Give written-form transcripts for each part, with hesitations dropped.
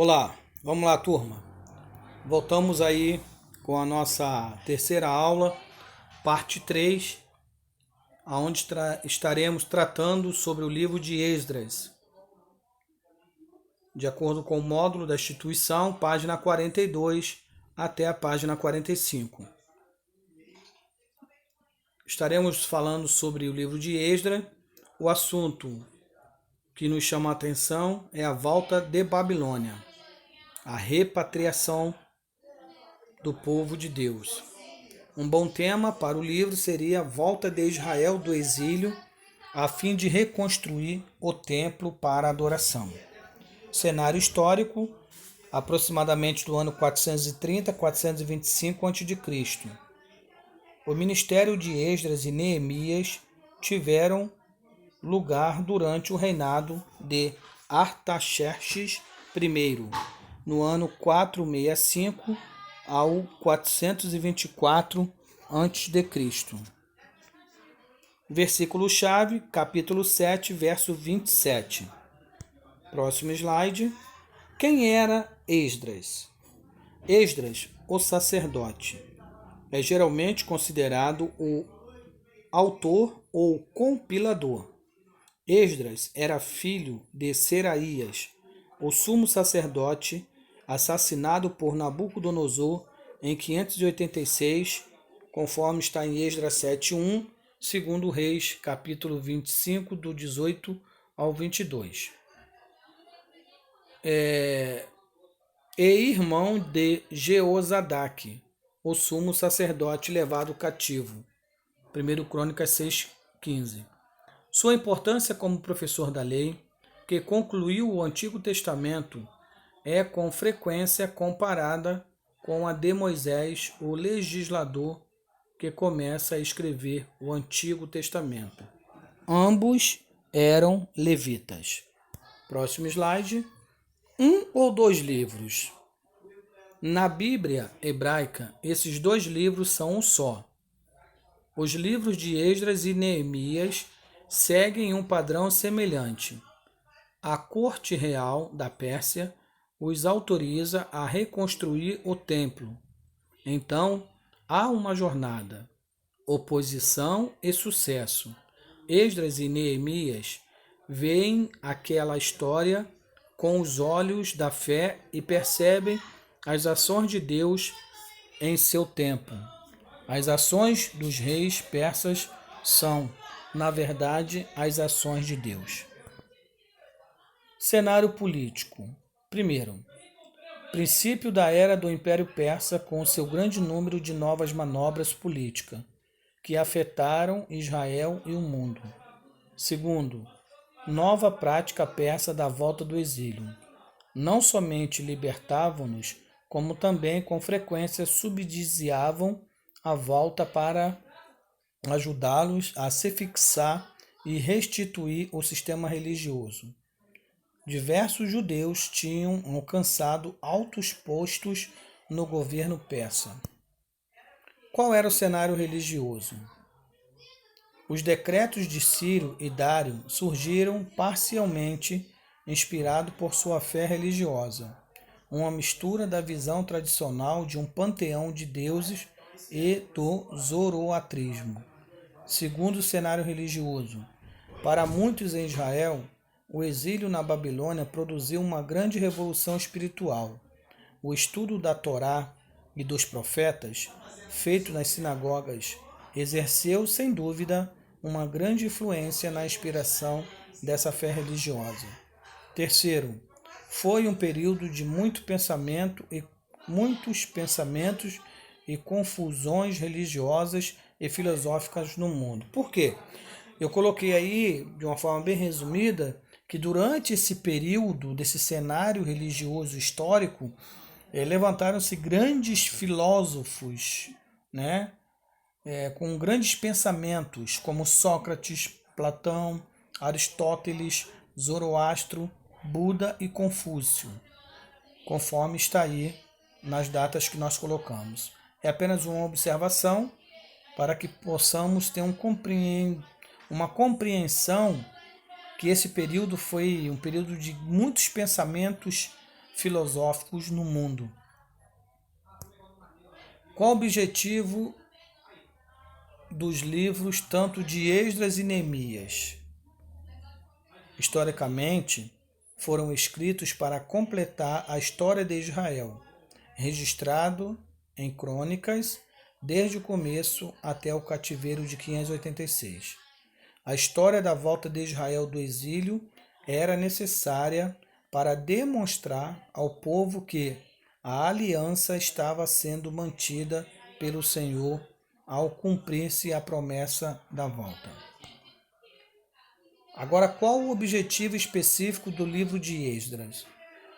Olá, vamos lá, turma. Voltamos aí com a nossa terceira aula, parte 3, onde estaremos tratando sobre o livro de Esdras, de acordo com o módulo da instituição, página 42 até a página 45. Estaremos falando sobre o livro de Esdras. O assunto que nos chama a atenção é a volta de Babilônia, a repatriação do povo de Deus. Um bom tema para o livro seria a volta de Israel do exílio, a fim de reconstruir o templo para adoração. Cenário histórico, aproximadamente do ano 430 a 425 a.C. O ministério de Esdras e Neemias tiveram lugar durante o reinado de Artaxerxes I, no ano 465 ao 424 a.C. Versículo-chave, capítulo 7, verso 27. Próximo slide. Quem era Esdras? Esdras, o sacerdote, é geralmente considerado o autor ou compilador. Esdras era filho de Seraías, o sumo sacerdote, assassinado por Nabucodonosor em 586, conforme está em Esdras 7:1, segundo Reis, capítulo 25, do 18 ao 22. E irmão de Jeozadaque, o sumo sacerdote levado cativo. 1 Crônicas 6:15. Sua importância como professor da lei, que concluiu o Antigo Testamento, é com frequência comparada com a de Moisés, o legislador que começa a escrever o Antigo Testamento. Ambos eram levitas. Próximo slide. Um ou dois livros. Na Bíblia hebraica, esses dois livros são um só. Os livros de Esdras e Neemias seguem um padrão semelhante. A corte real da Pérsia os autoriza a reconstruir o templo. Então, há uma jornada, oposição e sucesso. Esdras e Neemias veem aquela história com os olhos da fé e percebem as ações de Deus em seu tempo. As ações dos reis persas são, na verdade, as ações de Deus. Cenário político. Primeiro, princípio da era do Império Persa com seu grande número de novas manobras políticas que afetaram Israel e o mundo. Segundo, nova prática persa da volta do exílio. Não somente libertavam-nos, como também com frequência subsidiavam a volta para ajudá-los a se fixar e restituir o sistema religioso. Diversos judeus tinham alcançado altos postos no governo persa. Qual era o cenário religioso? Os decretos de Ciro e Dário surgiram parcialmente inspirados por sua fé religiosa, uma mistura da visão tradicional de um panteão de deuses e do zoroatrismo. Segundo o cenário religioso, para muitos em Israel, o exílio na Babilônia produziu uma grande revolução espiritual. O estudo da Torá e dos profetas, feito nas sinagogas, exerceu, sem dúvida, uma grande influência na inspiração dessa fé religiosa. Terceiro, foi um período de muitos pensamentos e confusões religiosas e filosóficas no mundo. Por quê? Eu coloquei aí, de uma forma bem resumida, que durante esse período, desse cenário religioso histórico, levantaram-se grandes filósofos, né? Com grandes pensamentos, como Sócrates, Platão, Aristóteles, Zoroastro, Buda e Confúcio, conforme está aí nas datas que nós colocamos. É apenas uma observação para que possamos ter uma compreensão que esse período foi um período de muitos pensamentos filosóficos no mundo. Qual o objetivo dos livros tanto de Esdras e Neemias? Historicamente, foram escritos para completar a história de Israel, registrado em crônicas desde o começo até o cativeiro de 586. A história da volta de Israel do exílio era necessária para demonstrar ao povo que a aliança estava sendo mantida pelo Senhor ao cumprir-se a promessa da volta. Agora, qual o objetivo específico do livro de Esdras?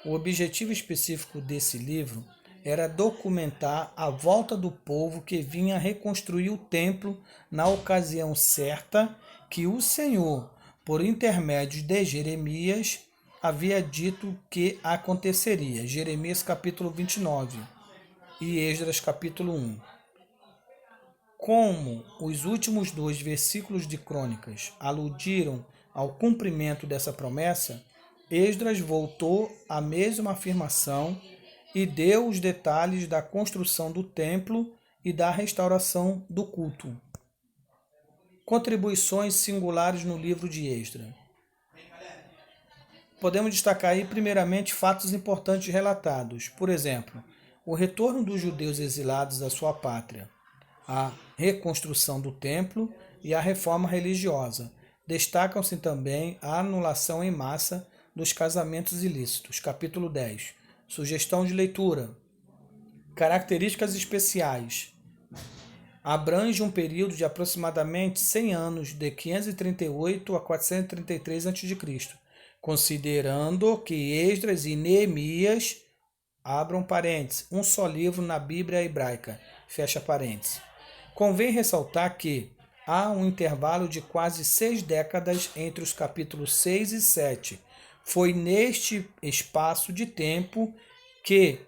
O objetivo específico desse livro era documentar a volta do povo que vinha reconstruir o templo na ocasião certa que o Senhor, por intermédio de Jeremias, havia dito que aconteceria. Jeremias capítulo 29 e Esdras capítulo 1. Como os últimos 2 versículos de Crônicas aludiram ao cumprimento dessa promessa, Esdras voltou à mesma afirmação e deu os detalhes da construção do templo e da restauração do culto. Contribuições singulares no livro de Esdras. Podemos destacar aí, primeiramente, fatos importantes relatados. Por exemplo, o retorno dos judeus exilados à sua pátria, a reconstrução do templo e a reforma religiosa. Destacam-se também a anulação em massa dos casamentos ilícitos. Capítulo 10. Sugestão de leitura. Características especiais. Abrange um período de aproximadamente 100 anos, de 538 a 433 a.C., considerando que Esdras e Neemias, abram parênteses, um só livro na Bíblia hebraica, fecha parênteses. Convém ressaltar que há um intervalo de quase 6 décadas entre os capítulos 6 e 7. Foi neste espaço de tempo que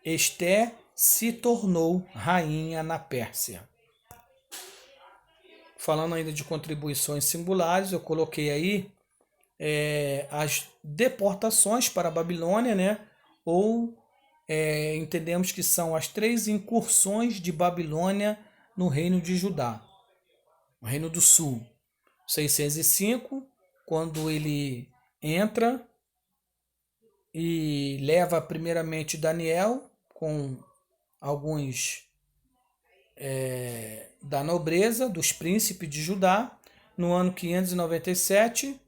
Esté se tornou rainha na Pérsia. Falando ainda de contribuições singulares, eu coloquei aí as deportações para a Babilônia, né? Ou entendemos que são as 3 incursões de Babilônia no reino de Judá, o reino do sul. 605, quando ele entra e leva primeiramente Daniel com alguns da nobreza, dos príncipes de Judá. No ano 597,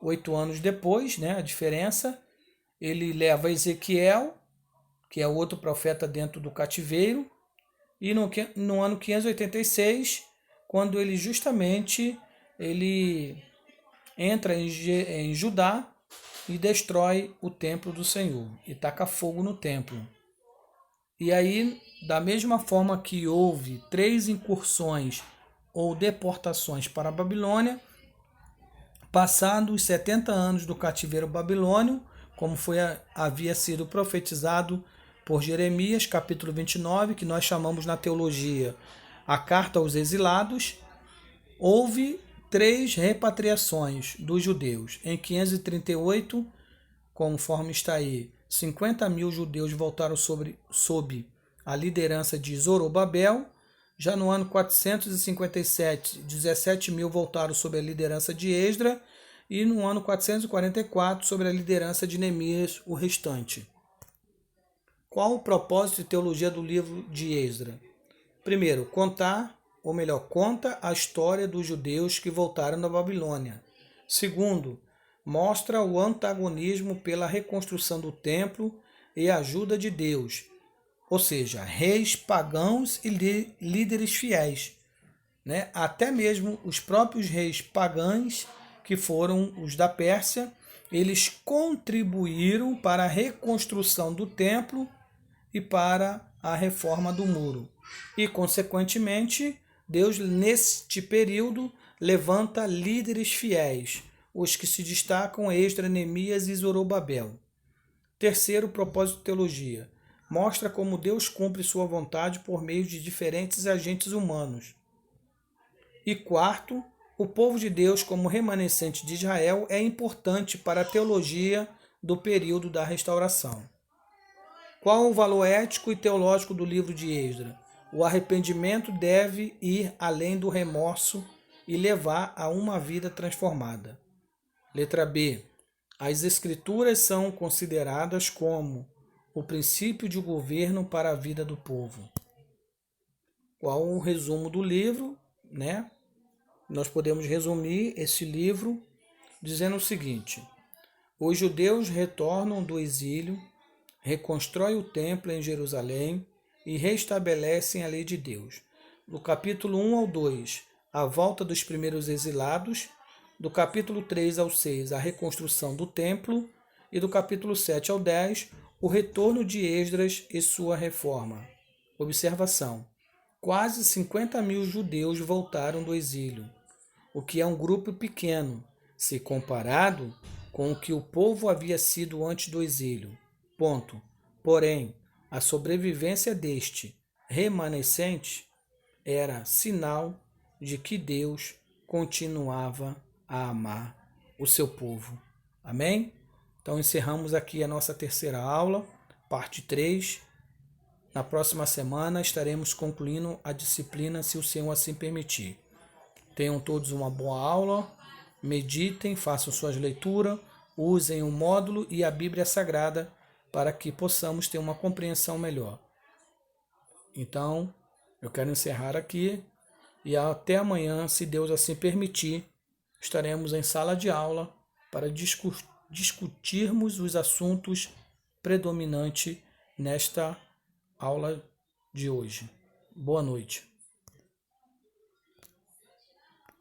8 anos depois, né, a diferença, ele leva Ezequiel, que é outro profeta dentro do cativeiro, e no ano 586, quando ele justamente entra em Judá e destrói o templo do Senhor e taca fogo no templo. E aí, da mesma forma que houve 3 incursões ou deportações para a Babilônia, passados os 70 anos do cativeiro babilônio, como havia sido profetizado por Jeremias, capítulo 29, que nós chamamos na teologia a Carta aos Exilados, houve 3 repatriações dos judeus. Em 538, conforme está aí, 50.000 judeus voltaram sob a liderança de Zorobabel. Já no ano 457, 17.000 voltaram sob a liderança de Esdras. E no ano 444, sob a liderança de Neemias, o restante. Qual o propósito e teologia do livro de Esdras? Primeiro, conta a história dos judeus que voltaram da Babilônia. Segundo, mostra o antagonismo pela reconstrução do templo e a ajuda de Deus, ou seja, reis pagãos e líderes fiéis, né? Até mesmo os próprios reis pagãos, que foram os da Pérsia, eles contribuíram para a reconstrução do templo e para a reforma do muro. E, consequentemente, Deus, neste período, levanta líderes fiéis, os que se destacam Esdras, Neemias e Zorobabel. Terceiro, propósito de teologia. Mostra como Deus cumpre sua vontade por meio de diferentes agentes humanos. E quarto, o povo de Deus como remanescente de Israel é importante para a teologia do período da restauração. Qual o valor ético e teológico do livro de Esdras? O arrependimento deve ir além do remorso e levar a uma vida transformada. Letra B. As escrituras são consideradas como o princípio de governo para a vida do povo. Qual o resumo do livro, né? Nós podemos resumir esse livro dizendo o seguinte: os judeus retornam do exílio, reconstroem o templo em Jerusalém e restabelecem a lei de Deus. Do capítulo 1 ao 2, a volta dos primeiros exilados. Do capítulo 3 ao 6, a reconstrução do templo. E do capítulo 7 ao 10, o retorno de Esdras e sua reforma. Observação: quase 50.000 judeus voltaram do exílio, o que é um grupo pequeno, se comparado com o que o povo havia sido antes do exílio. Ponto. Porém, a sobrevivência deste remanescente era sinal de que Deus continuava a amar o seu povo. Amém? Então encerramos aqui a nossa terceira aula, parte 3. Na próxima semana estaremos concluindo a disciplina, se o Senhor assim permitir. Tenham todos uma boa aula, meditem, façam suas leituras, usem o módulo e a Bíblia Sagrada para que possamos ter uma compreensão melhor. Então, eu quero encerrar aqui e até amanhã, se Deus assim permitir, estaremos em sala de aula para discutirmos os assuntos predominantes nesta aula de hoje. Boa noite.